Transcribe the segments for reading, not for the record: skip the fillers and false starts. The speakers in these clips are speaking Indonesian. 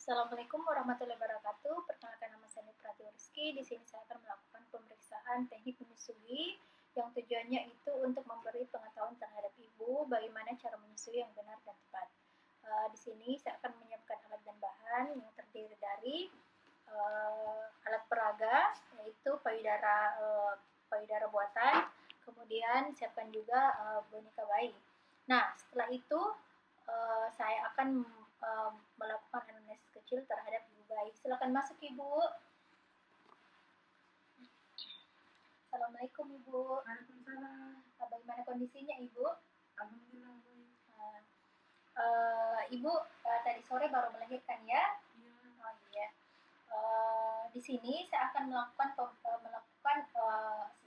Assalamualaikum warahmatullahi wabarakatuh. Perkenalkan, nama saya Pratiwi Rizky. Di sini saya akan melakukan pemeriksaan teknik menyusui yang tujuannya itu untuk memberi pengetahuan terhadap ibu bagaimana cara menyusui yang benar dan tepat. Di sini saya akan menyiapkan alat dan bahan yang terdiri dari alat peraga, yaitu payudara buatan. Kemudian siapkan juga boneka bayi. Nah, setelah itu saya akan melakukan anamnesis kecil terhadap ibu bayi. Silakan masuk, Ibu. Assalamualaikum, Ibu. Waalaikumsalam. Bagaimana kondisinya, Ibu? Alhamdulillah baik. Ibu tadi sore baru melahirkan ya? Iya. Oh iya. Di sini saya akan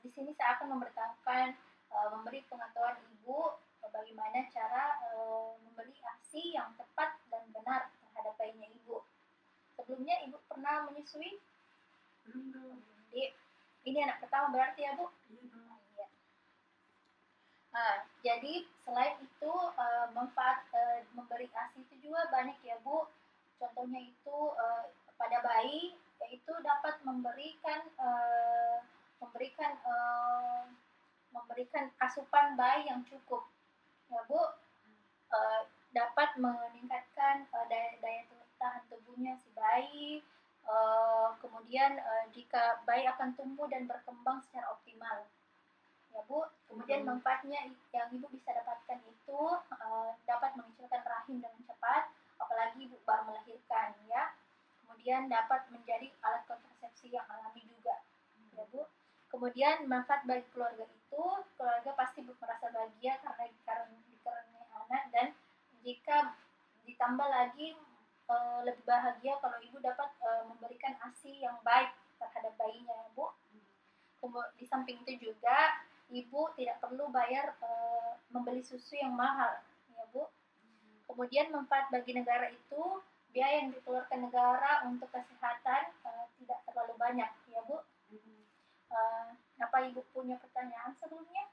di sini saya akan memberitahukan memberi pengetahuan ibu bagaimana cara memberi ASI yang tepat dan benar terhadap bayinya ibu. Sebelumnya ibu pernah menyusui? Belum dong. Ini anak pertama berarti ya, Bu? Iya dong. Iya. Jadi selain itu manfaat memberi ASI itu juga banyak ya, Bu. Contohnya itu pada bayi, yaitu dapat memberikan asupan bayi yang cukup, ya, Bu. Dapat meningkatkan daya tahan tubuhnya si bayi. Kemudian jika bayi akan tumbuh dan berkembang secara optimal, ya, Bu. Kemudian manfaatnya yang ibu bisa dapatkan itu dapat mengecilkan rahim dengan cepat, apalagi ibu baru melahirkan, ya. Kemudian dapat menjadi alat kontrasepsi yang alami juga, ya, Bu. Kemudian manfaat bagi keluarga itu, keluarga pasti merasa bahagia karena dikaruniai anak, dan jika ditambah lagi lebih bahagia kalau ibu dapat memberikan ASI yang baik terhadap bayinya, ya, Bu. Di samping itu juga ibu tidak perlu bayar membeli susu yang mahal, ya, Bu. Kemudian manfaat bagi negara itu, biaya yang dikeluarkan negara untuk kesehatan tidak terlalu banyak, ya, Bu. Apa ibu punya pertanyaan sebelumnya?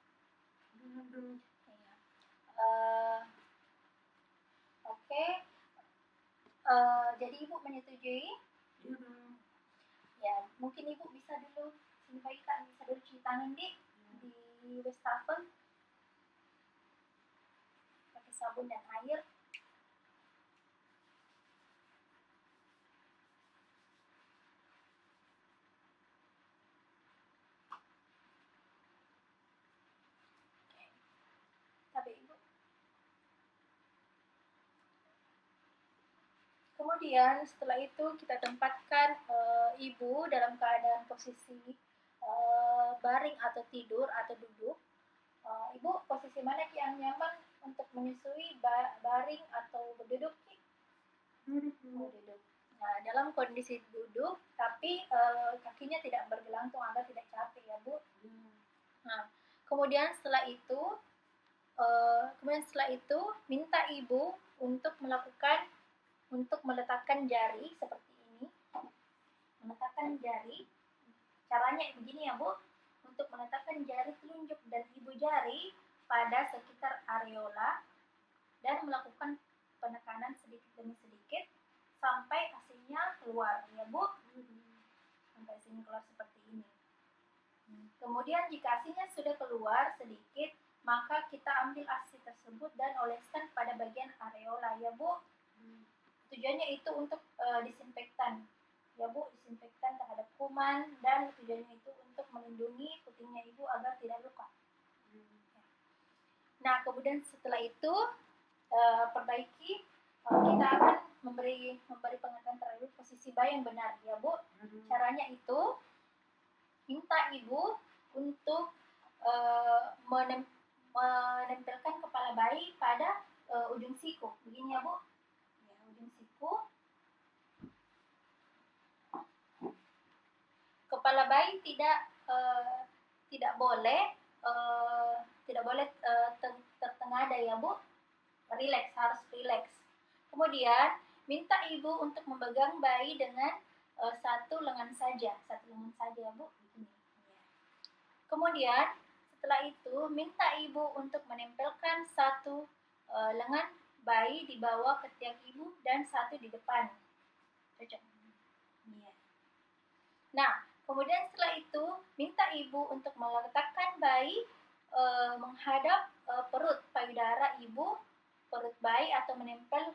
Belum. Iya. Oke. Jadi ibu menyetujui? Iya dong. Ya, mungkin ibu bisa dulu bisa dulu cuci tangan di wastafel pakai sabun dan air. Tapi ibu. Kemudian setelah itu kita tempatkan ibu dalam keadaan posisi baring atau tidur atau duduk. Ibu posisi mana yang nyaman untuk menyusui, baring atau berduduk? Duduk. Nah, dalam kondisi duduk tapi kakinya tidak bergelantung agar tidak capek, ya, Bu. Nah, kemudian setelah itu minta ibu untuk meletakkan jari seperti ini. Meletakkan jari, caranya begini ya, Bu. Untuk meletakkan jari telunjuk dan ibu jari pada sekitar areola dan melakukan penekanan sedikit demi sedikit sampai ASINya keluar, ya, Bu. Sampai ASINya keluar seperti ini. Kemudian jika ASINya sudah keluar sedikit, maka kita ambil ASI tersebut dan oleskan pada bagian areola, ya, Bu. Tujuannya itu untuk disinfektan, ya, Bu, disinfektan terhadap kuman, dan tujuannya itu untuk melindungi putingnya ibu agar tidak luka. Nah, kemudian setelah itu perbaiki, kita akan memberi pengetahuan terhadap posisi bayi yang benar, ya, Bu. Caranya itu minta ibu untuk menempelkan kepala bayi pada ujung siku, begini, ya, Bu. Ya, ujung siku. Kepala bayi tidak boleh tertengada, ya, Bu. Rileks, harus rileks. Kemudian minta ibu untuk memegang bayi dengan satu lengan saja, ya, Bu. Begini. Kemudian setelah itu minta ibu untuk menempelkan satu lengan bayi di bawah ketiak ibu dan satu di depan. Cocok. Iya. Nah, kemudian setelah itu minta ibu untuk meletakkan bayi menghadap perut payudara ibu, perut bayi atau menempel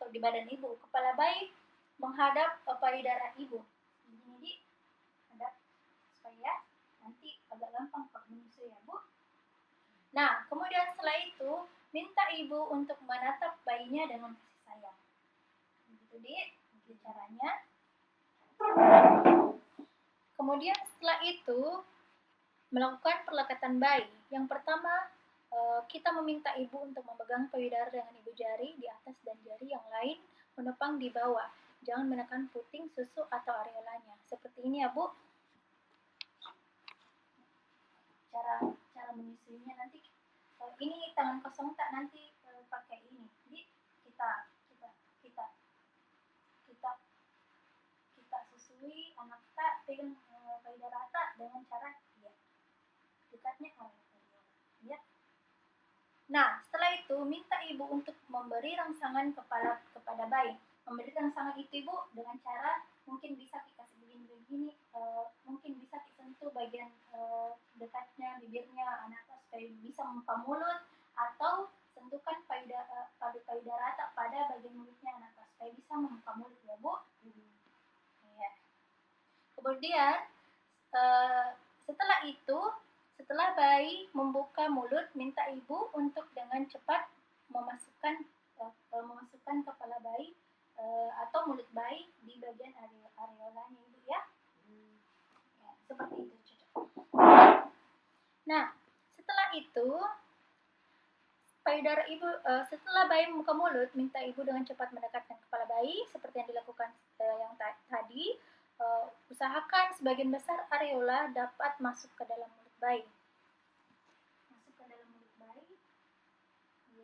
di badan ibu. Kepala bayi menghadap payudara ibu. Jadi hadap supaya nanti agak gampang kalau menyusui ya Bu. Nah, kemudian setelah itu minta ibu untuk menatap bayinya dengan kasih sayang. Begitu Begitu caranya. Kemudian setelah itu melakukan perlekatan bayi. Yang pertama, kita meminta ibu untuk memegang payudara dengan ibu jari di atas dan jari yang lain menopang di bawah. Jangan menekan puting, susu, atau areolanya. Seperti ini ya Bu. Cara menyusuinya nanti. Ini tangan kosong tak nanti pakai ini. Jadi kita susui anak tak pegang payudara tak dengan cara dekatnya ya. Nah, setelah itu minta ibu untuk memberi rangsangan kepada bayi. Memberi rangsangan itu ibu dengan cara mungkin bisa dikasih begini, mungkin bisa disentuh bagian dekatnya bibirnya anak supaya bisa membuka mulut, atau sentuhkan payudara tak pada bagian mulutnya anak supaya bisa membuka mulut ya Bu. Ya. Kemudian setelah bayi membuka mulut, minta ibu untuk dengan cepat memasukkan kepala bayi atau mulut bayi di bagian areolanya ibu ya. Ya, seperti itu cocok. Nah, setelah itu payudara ibu setelah bayi membuka mulut, minta ibu dengan cepat mendekatkan kepala bayi seperti yang dilakukan yang tadi. Usahakan sebagian besar areola dapat masuk ke dalam mulut bayi.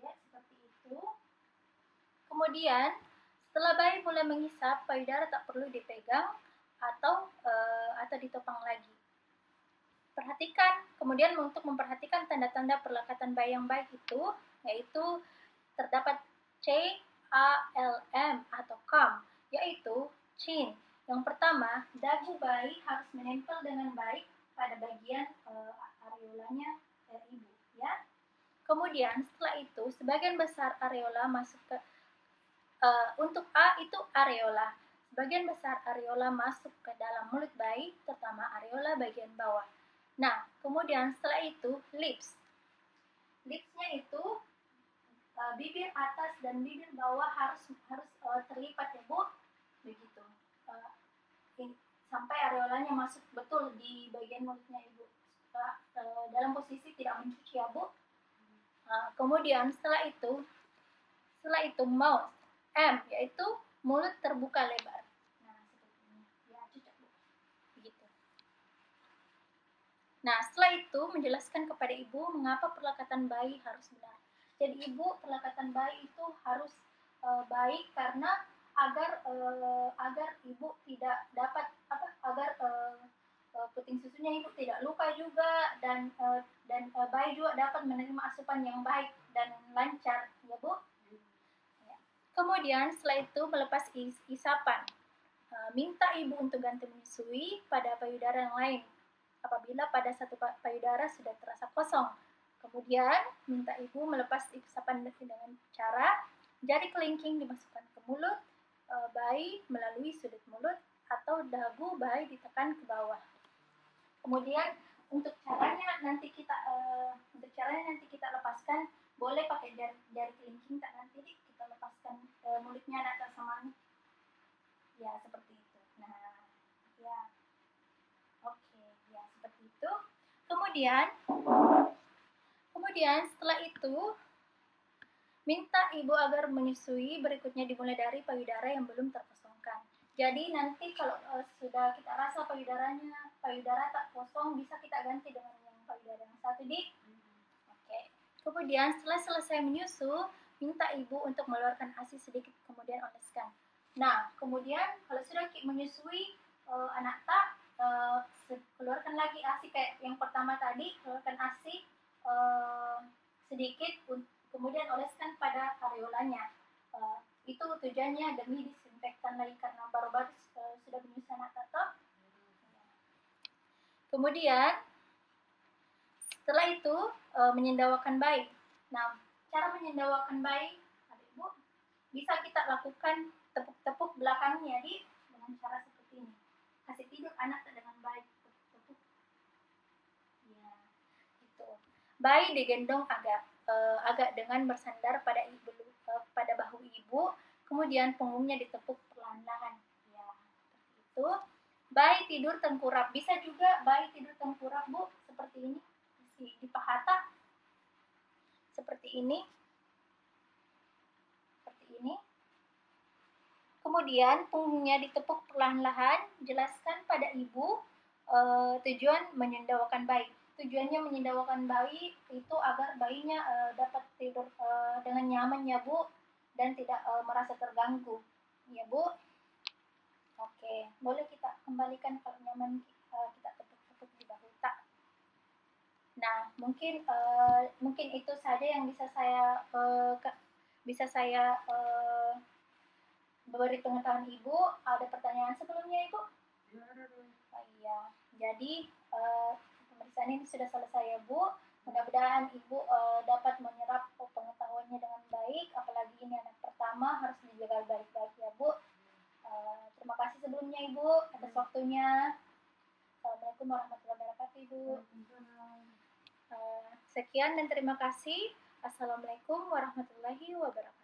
Ya, seperti itu. Kemudian, setelah bayi mulai menghisap, payudara tak perlu dipegang atau ditopang lagi. Perhatikan, kemudian untuk memperhatikan tanda-tanda perlekatan bayi yang baik itu, yaitu terdapat CALM atau CAM, yaitu chin. Yang pertama, dagu bayi harus menempel dengan baik pada bagian areolanya ibu, ya. Kemudian setelah itu, sebagian besar areola masuk ke untuk A itu areola. Sebagian besar areola masuk ke dalam mulut bayi, terutama areola bagian bawah. Nah, kemudian setelah itu lips. Lipsnya itu bibir atas dan bibir bawah harus terlipat ya Bu. Begitu. Sampai areolanya masuk betul di bagian mulutnya Ibu. Dalam posisi tidak mencuci ya Bu. Kemudian setelah itu mouth, M, yaitu mulut terbuka lebar. Nah, seperti ini. Ya, cocok Bu. Begitu. Nah, setelah itu menjelaskan kepada ibu mengapa perlekatan bayi harus benar. Jadi ibu, perlekatan bayi itu harus baik karena agar ibu tidak dapat agar puting susunya ibu tidak luka juga dan bayi juga dapat menerima asupan yang baik dan lancar, ya Bu. Ya. Kemudian setelah itu melepas isapan, minta ibu untuk ganti menyusui pada payudara yang lain apabila pada satu payudara sudah terasa kosong. Kemudian minta ibu melepas isapan dengan cara jari kelingking dimasukkan ke mulut bayi melalui sudut mulut atau dagu bayi ditekan ke bawah. Kemudian untuk caranya nanti kita lepaskan, boleh pakai jari kelingking tak nanti kita lepaskan mulutnya anak sama ini. Ya, seperti itu. Nah, ya. Oke, ya seperti itu. Kemudian setelah itu minta ibu agar menyusui berikutnya dimulai dari payudara yang belum terkosongkan. Jadi nanti kalau sudah kita rasa payudara tak kosong, bisa kita ganti dengan yang payudara yang satu di. Oke. Kemudian setelah selesai menyusu, minta ibu untuk mengeluarkan ASI sedikit kemudian oleskan. Nah, kemudian kalau sudah menyusui anak tak keluarkan lagi ASI kayak yang pertama tadi, keluarkan ASI sedikit kemudian oleskan pada areolanya. Itu tujuannya demi disinfektan lagi karena baru-baru sudah menyusah anak toh. Kemudian setelah itu menyendawakan bayi. Nah, cara menyendawakan bayi, Ibu, bisa kita lakukan tepuk-tepuk belakangnya dengan cara seperti ini. Kasih tidur anak dengan baik, tepuk-tepuk. Ya, gitu. Bayi digendong agak dengan bersandar pada pada bahu ibu, kemudian punggungnya ditepuk perlahan-lahan. Ya, seperti itu. Bayi tidur tengkurap. Bisa juga bayi tidur tengkurap, Bu, seperti ini. Di pahata. Seperti ini. Seperti ini. Kemudian punggungnya ditepuk perlahan-lahan. Jelaskan pada ibu tujuan menyendawakan bayi. Tujuannya menyendawakan bayi itu agar bayinya dapat tidur dengan nyaman ya Bu, dan tidak merasa terganggu. Ya Bu. Oke, boleh kita kembalikan kalau nyaman kita tepuk-tepuk di bahu tak. Nah, mungkin itu saja yang bisa saya beri pengetahuan Ibu. Ada pertanyaan sebelumnya Ibu? Ya, ada dong. Oh iya, jadi pemeriksaan ini sudah selesai ya Bu. Mudah-mudahan Ibu dapat menyerap pengetahuannya dengan baik. Apalagi ini anak pertama, harus dijaga baik-baik ya Bu. Terima kasih sebelumnya Ibu atas waktunya. Assalamualaikum warahmatullahi wabarakatuh Ibu. Sekian dan terima kasih. Assalamualaikum warahmatullahi wabarakatuh.